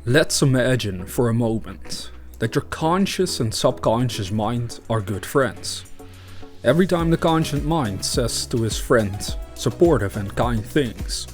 Let's imagine for a moment that your conscious and subconscious mind are good friends. Every time the conscious mind says to his friend supportive and kind things,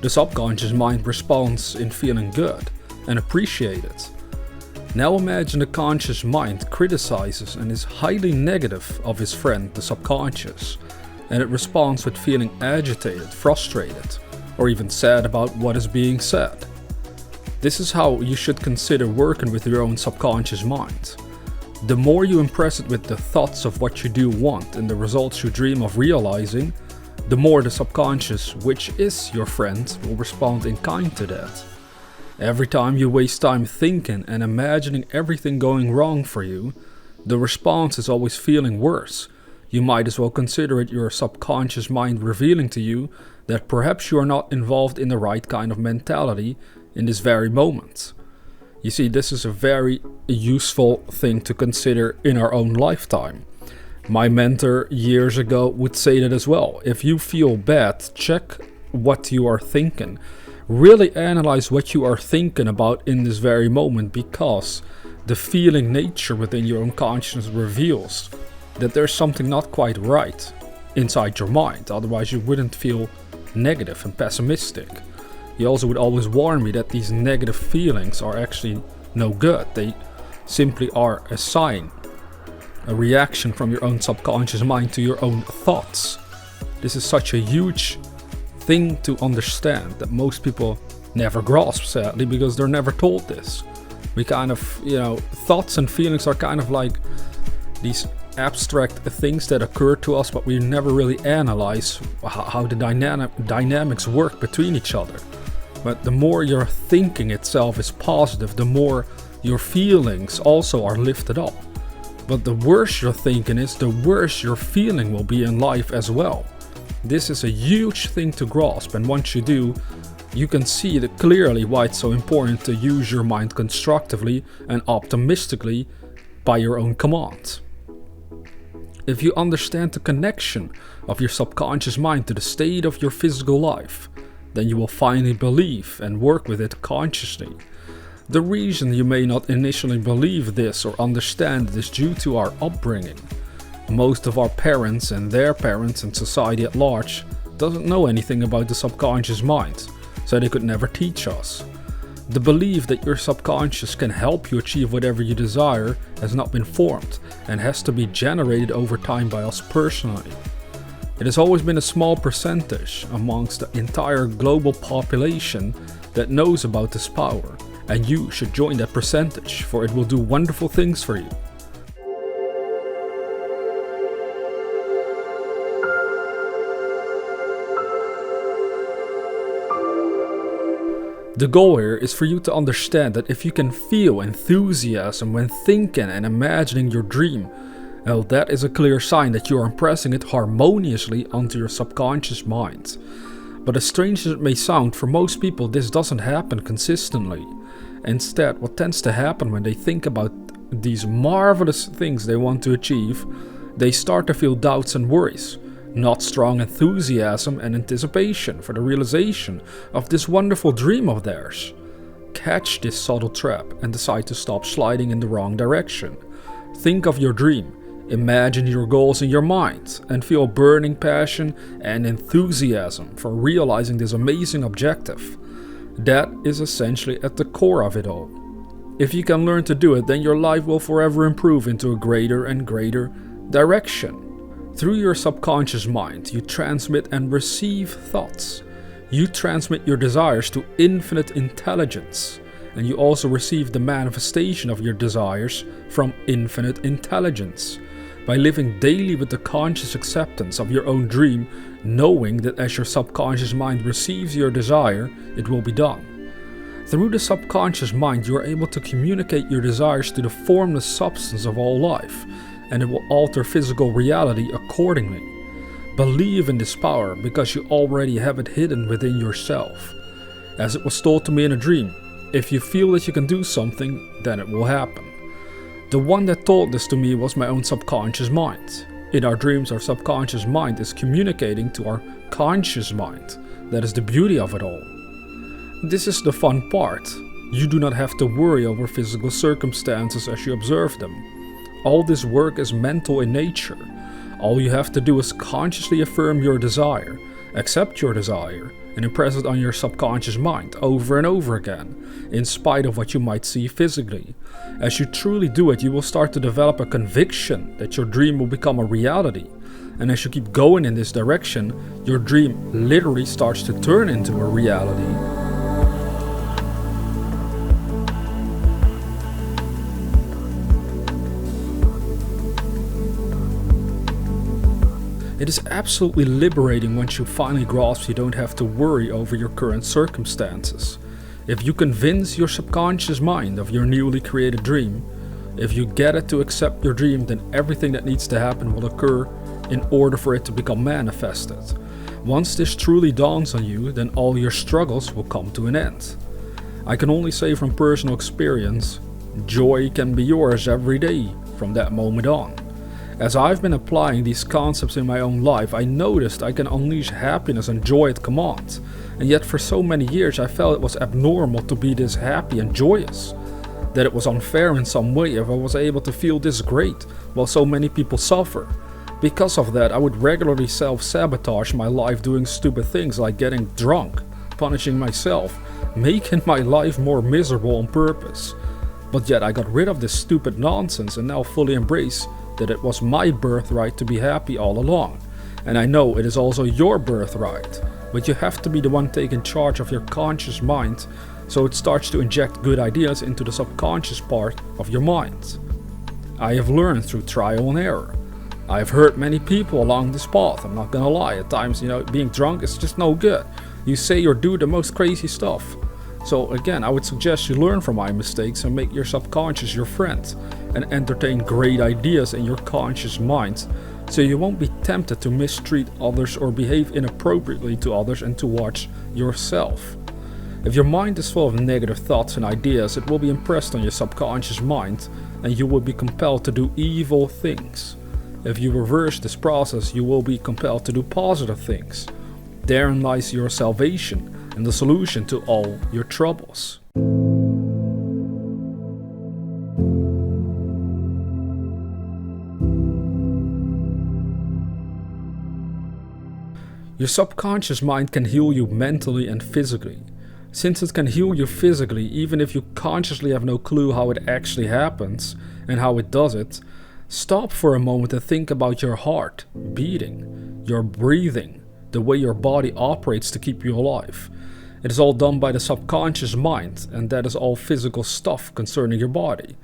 the subconscious mind responds in feeling good and appreciated. Now imagine the conscious mind criticizes and is highly negative of his friend, the subconscious, and it responds with feeling agitated, frustrated, or even sad about what is being said. This is how you should consider working with your own subconscious mind. The more you impress it with the thoughts of what you do want and the results you dream of realizing, the more the subconscious, which is your friend, will respond in kind to that. Every time you waste time thinking and imagining everything going wrong for you, the response is always feeling worse. You might as well consider it your subconscious mind revealing to you that perhaps you are not involved in the right kind of mentality in this very moment. You see, this is a very useful thing to consider in our own lifetime. My mentor years ago would say that as well. If you feel bad, check what you are thinking. Really analyze what you are thinking about in this very moment, because the feeling nature within your own consciousness reveals that there's something not quite right inside your mind. Otherwise you wouldn't feel negative and pessimistic. He also would always warn me that these negative feelings are actually no good. They simply are a sign, a reaction from your own subconscious mind to your own thoughts. This is such a huge thing to understand that most people never grasp, sadly, because they're never told this. We kind of, thoughts and feelings are kind of like these abstract things that occur to us, but we never really analyze how the dynamics work between each other. But the more your thinking itself is positive, the more your feelings also are lifted up. But the worse your thinking is, the worse your feeling will be in life as well. This is a huge thing to grasp, and once you do, you can see that clearly why it's so important to use your mind constructively and optimistically by your own command. If you understand the connection of your subconscious mind to the state of your physical life, then you will finally believe and work with it consciously. The reason you may not initially believe this or understand it is due to our upbringing. Most of our parents and their parents and society at large doesn't know anything about the subconscious mind, so they could never teach us. The belief that your subconscious can help you achieve whatever you desire has not been formed and has to be generated over time by us personally. It has always been a small percentage amongst the entire global population that knows about this power, and you should join that percentage, for it will do wonderful things for you. The goal here is for you to understand that if you can feel enthusiasm when thinking and imagining your dream, well, that is a clear sign that you are impressing it harmoniously onto your subconscious mind. But as strange as it may sound, for most people this doesn't happen consistently. Instead, what tends to happen when they think about these marvelous things they want to achieve, they start to feel doubts and worries, not strong enthusiasm and anticipation for the realization of this wonderful dream of theirs. Catch this subtle trap and decide to stop sliding in the wrong direction. Think of your dream. Imagine your goals in your mind and feel burning passion and enthusiasm for realizing this amazing objective. That is essentially at the core of it all. If you can learn to do it, then your life will forever improve into a greater and greater direction. Through your subconscious mind, you transmit and receive thoughts. You transmit your desires to infinite intelligence, and you also receive the manifestation of your desires from infinite intelligence. By living daily with the conscious acceptance of your own dream, knowing that as your subconscious mind receives your desire, it will be done. Through the subconscious mind, you are able to communicate your desires to the formless substance of all life, and it will alter physical reality accordingly. Believe in this power because you already have it hidden within yourself. As it was told to me in a dream, if you feel that you can do something, then it will happen. The one that told this to me was my own subconscious mind. In our dreams, our subconscious mind is communicating to our conscious mind. That is the beauty of it all. This is the fun part. You do not have to worry over physical circumstances as you observe them. All this work is mental in nature. All you have to do is consciously affirm your desire, accept your desire, and impress it on your subconscious mind over and over again, in spite of what you might see physically. As you truly do it, you will start to develop a conviction that your dream will become a reality. And as you keep going in this direction, your dream literally starts to turn into a reality. It is absolutely liberating once you finally grasp you don't have to worry over your current circumstances. If you convince your subconscious mind of your newly created dream, if you get it to accept your dream, then everything that needs to happen will occur in order for it to become manifested. Once this truly dawns on you, then all your struggles will come to an end. I can only say from personal experience, joy can be yours every day from that moment on. As I've been applying these concepts in my own life, I noticed I can unleash happiness and joy at command. And yet for so many years I felt it was abnormal to be this happy and joyous. That it was unfair in some way if I was able to feel this great while so many people suffer. Because of that, I would regularly self-sabotage my life doing stupid things like getting drunk, punishing myself, making my life more miserable on purpose. But yet I got rid of this stupid nonsense and now fully embrace that it was my birthright to be happy all along. And I know it is also your birthright, but you have to be the one taking charge of your conscious mind so it starts to inject good ideas into the subconscious part of your mind. I have learned through trial and error. I have hurt many people along this path, I'm not gonna lie. At times, being drunk is just no good. You say or do the most crazy stuff. So again, I would suggest you learn from my mistakes and make your subconscious your friend and entertain great ideas in your conscious mind so you won't be tempted to mistreat others or behave inappropriately to others and to watch yourself. If your mind is full of negative thoughts and ideas, it will be impressed on your subconscious mind and you will be compelled to do evil things. If you reverse this process, you will be compelled to do positive things. Therein lies your salvation and the solution to all your troubles. Your subconscious mind can heal you mentally and physically. Since it can heal you physically, even if you consciously have no clue how it actually happens and how it does it, stop for a moment and think about your heart beating, your breathing, the way your body operates to keep you alive. It is all done by the subconscious mind, and that is all physical stuff concerning your body.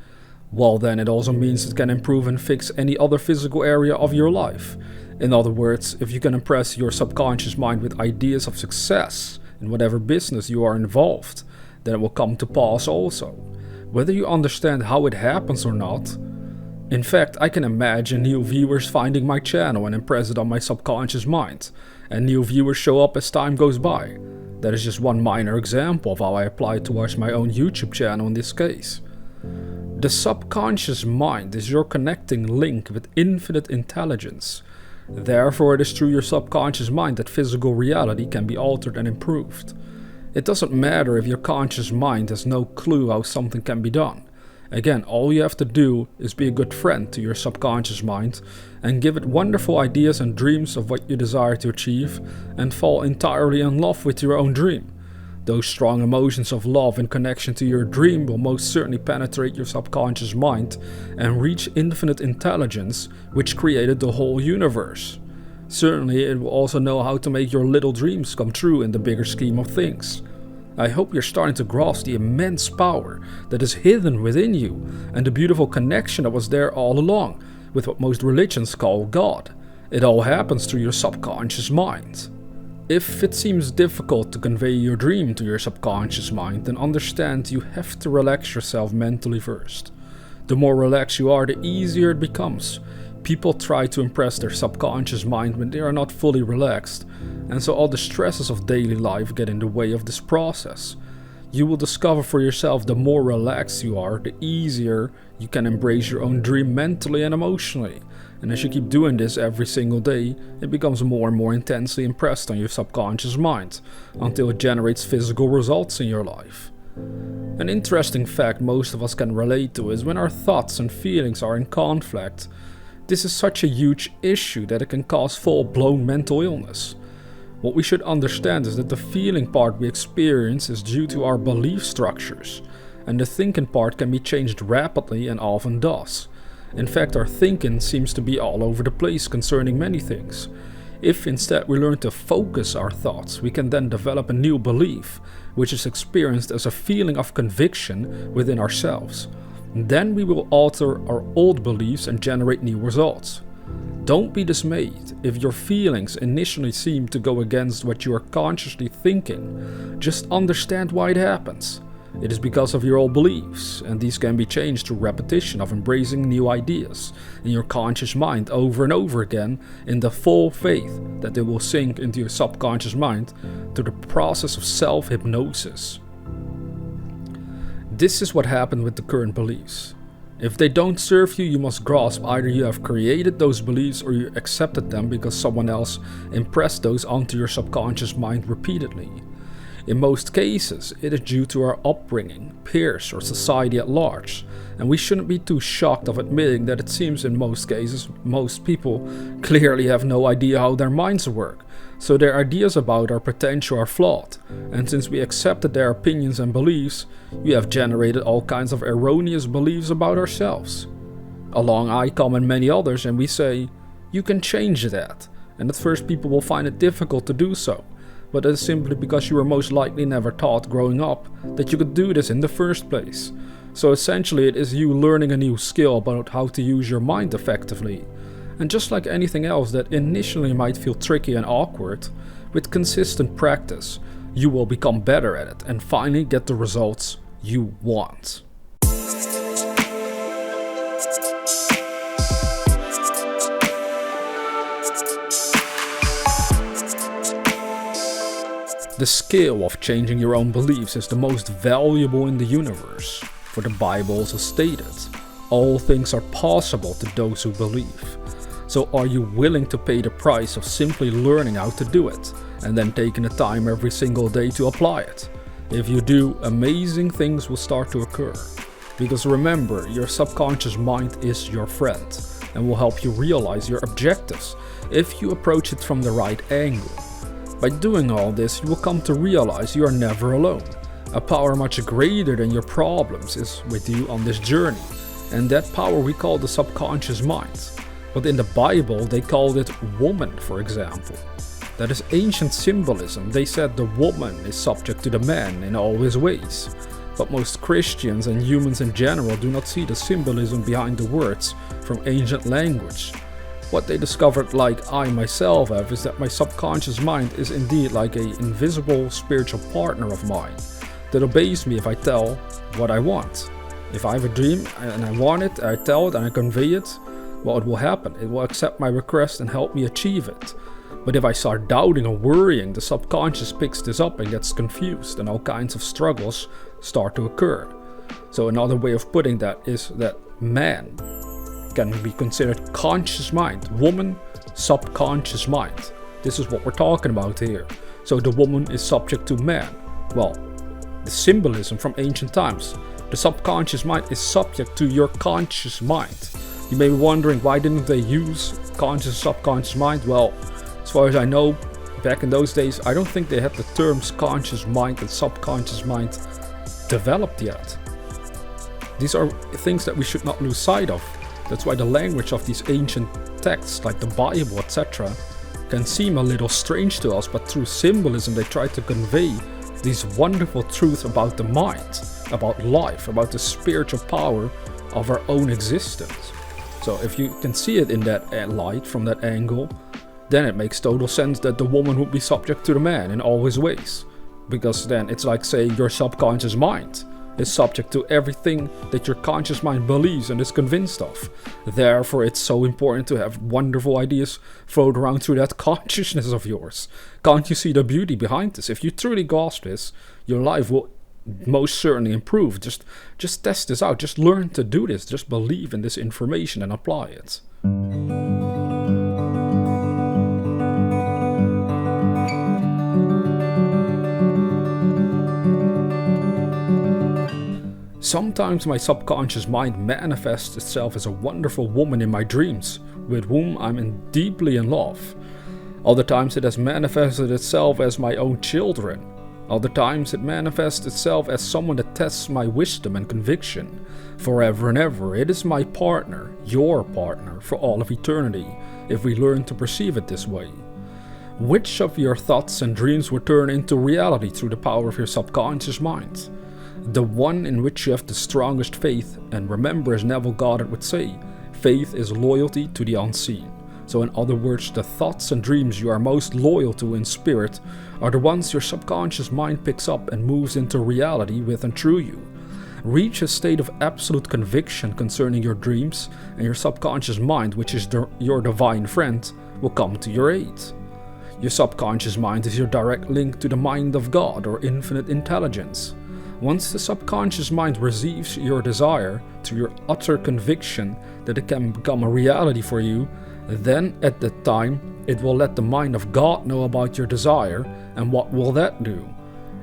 Well, then it also means it can improve and fix any other physical area of your life. In other words, if you can impress your subconscious mind with ideas of success in whatever business you are involved, then it will come to pass also, whether you understand how it happens or not. In fact, I can imagine new viewers finding my channel and impress it on my subconscious mind, and new viewers show up as time goes by. That is just one minor example of how I apply it towards my own YouTube channel in this case. The subconscious mind is your connecting link with infinite intelligence. Therefore, it is through your subconscious mind that physical reality can be altered and improved. It doesn't matter if your conscious mind has no clue how something can be done. Again, all you have to do is be a good friend to your subconscious mind and give it wonderful ideas and dreams of what you desire to achieve and fall entirely in love with your own dream. Those strong emotions of love in connection to your dream will most certainly penetrate your subconscious mind and reach infinite intelligence, which created the whole universe. Certainly, it will also know how to make your little dreams come true in the bigger scheme of things. I hope you're starting to grasp the immense power that is hidden within you and the beautiful connection that was there all along with what most religions call God. It all happens through your subconscious mind. If it seems difficult to convey your dream to your subconscious mind, then understand you have to relax yourself mentally first. The more relaxed you are, the easier it becomes. People try to impress their subconscious mind when they are not fully relaxed, and so all the stresses of daily life get in the way of this process. You will discover for yourself the more relaxed you are, the easier you can embrace your own dream mentally and emotionally. And as you keep doing this every single day, it becomes more and more intensely impressed on your subconscious mind, until it generates physical results in your life. An interesting fact most of us can relate to is when our thoughts and feelings are in conflict. This is such a huge issue that it can cause full-blown mental illness. What we should understand is that the feeling part we experience is due to our belief structures, and the thinking part can be changed rapidly and often does. In fact, our thinking seems to be all over the place concerning many things. If instead we learn to focus our thoughts, we can then develop a new belief, which is experienced as a feeling of conviction within ourselves. Then we will alter our old beliefs and generate new results. Don't be dismayed if your feelings initially seem to go against what you are consciously thinking. Just understand why it happens. It is because of your old beliefs, and these can be changed through repetition of embracing new ideas in your conscious mind over and over again in the full faith that they will sink into your subconscious mind through the process of self-hypnosis. This is what happened with the current beliefs. If they don't serve you, you must grasp either you have created those beliefs or you accepted them because someone else impressed those onto your subconscious mind repeatedly. In most cases, it is due to our upbringing, peers, or society at large, and we shouldn't be too shocked of admitting that it seems in most cases, most people clearly have no idea how their minds work, so their ideas about our potential are flawed, and since we accepted their opinions and beliefs, we have generated all kinds of erroneous beliefs about ourselves. Along I come and many others, and we say, you can change that, and at first people will find it difficult to do so. But that is simply because you were most likely never taught growing up that you could do this in the first place. So essentially it is you learning a new skill about how to use your mind effectively. And just like anything else that initially might feel tricky and awkward, with consistent practice, you will become better at it and finally get the results you want. The skill of changing your own beliefs is the most valuable in the universe, for the Bible also stated, all things are possible to those who believe. So are you willing to pay the price of simply learning how to do it, and then taking the time every single day to apply it? If you do, amazing things will start to occur. Because remember, your subconscious mind is your friend, and will help you realize your objectives if you approach it from the right angle. By doing all this, you will come to realize you are never alone. A power much greater than your problems is with you on this journey, and that power we call the subconscious mind. But in the Bible, they called it woman, for example. That is ancient symbolism. They said the woman is subject to the man in all his ways. But most Christians and humans in general do not see the symbolism behind the words from ancient language. What they discovered, like I myself have, is that my subconscious mind is indeed like an invisible spiritual partner of mine that obeys me if I tell what I want. If I have a dream and I want it, I tell it and I convey it, well, it will happen. It will accept my request and help me achieve it. But if I start doubting or worrying, the subconscious picks this up and gets confused, and all kinds of struggles start to occur. So another way of putting that is that man can be considered conscious mind, woman, subconscious mind. This is what we're talking about here. So the woman is subject to man. Well, the symbolism from ancient times. The subconscious mind is subject to your conscious mind. You may be wondering, why didn't they use conscious subconscious mind? Well, as far as I know, back in those days, I don't think they had the terms conscious mind and subconscious mind developed yet. These are things that we should not lose sight of. That's why the language of these ancient texts, like the Bible, etc., can seem a little strange to us, but through symbolism they try to convey these wonderful truths about the mind, about life, about the spiritual power of our own existence. So if you can see it in that light, from that angle, then it makes total sense that the woman would be subject to the man in all his ways. Because then it's like saying your subconscious mind is subject to everything that your conscious mind believes and is convinced of. Therefore, it's so important to have wonderful ideas float around through that consciousness of yours. Can't you see the beauty behind this? If you truly grasp this, your life will most certainly improve. Just test this out. Just learn to do this. Just believe in this information and apply it. Sometimes my subconscious mind manifests itself as a wonderful woman in my dreams, with whom I'm deeply in love. Other times it has manifested itself as my own children. Other times it manifests itself as someone that tests my wisdom and conviction. Forever and ever, it is my partner, your partner, for all of eternity, if we learn to perceive it this way. Which of your thoughts and dreams will turn into reality through the power of your subconscious mind? The one in which you have the strongest faith, and remember, as Neville Goddard would say, faith is loyalty to the unseen. So in other words, the thoughts and dreams you are most loyal to in spirit are the ones your subconscious mind picks up and moves into reality with and through you. Reach a state of absolute conviction concerning your dreams, and your subconscious mind, which is your divine friend, will come to your aid. Your subconscious mind is your direct link to the mind of God or infinite intelligence. Once the subconscious mind receives your desire to your utter conviction that it can become a reality for you, then at that time it will let the mind of God know about your desire, and what will that do?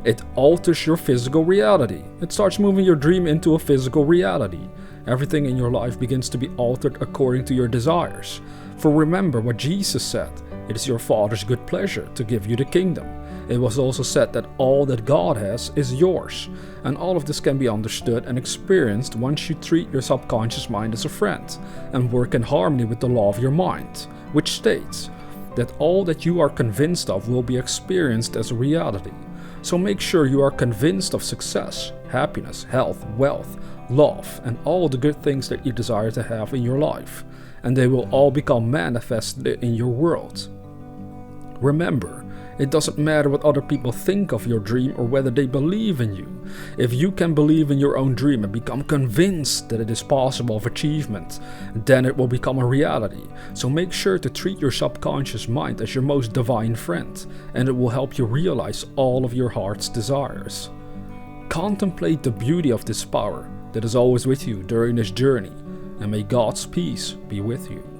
It alters your physical reality. It starts moving your dream into a physical reality. Everything in your life begins to be altered according to your desires. For remember what Jesus said, it is your Father's good pleasure to give you the kingdom. It was also said that all that God has is yours, and all of this can be understood and experienced once you treat your subconscious mind as a friend and work in harmony with the law of your mind, which states that all that you are convinced of will be experienced as a reality. So make sure you are convinced of success, happiness, health, wealth, love, and all the good things that you desire to have in your life, and they will all become manifested in your world. Remember, it doesn't matter what other people think of your dream or whether they believe in you. If you can believe in your own dream and become convinced that it is possible of achievement, then it will become a reality. So make sure to treat your subconscious mind as your most divine friend, and it will help you realize all of your heart's desires. Contemplate the beauty of this power that is always with you during this journey, and may God's peace be with you.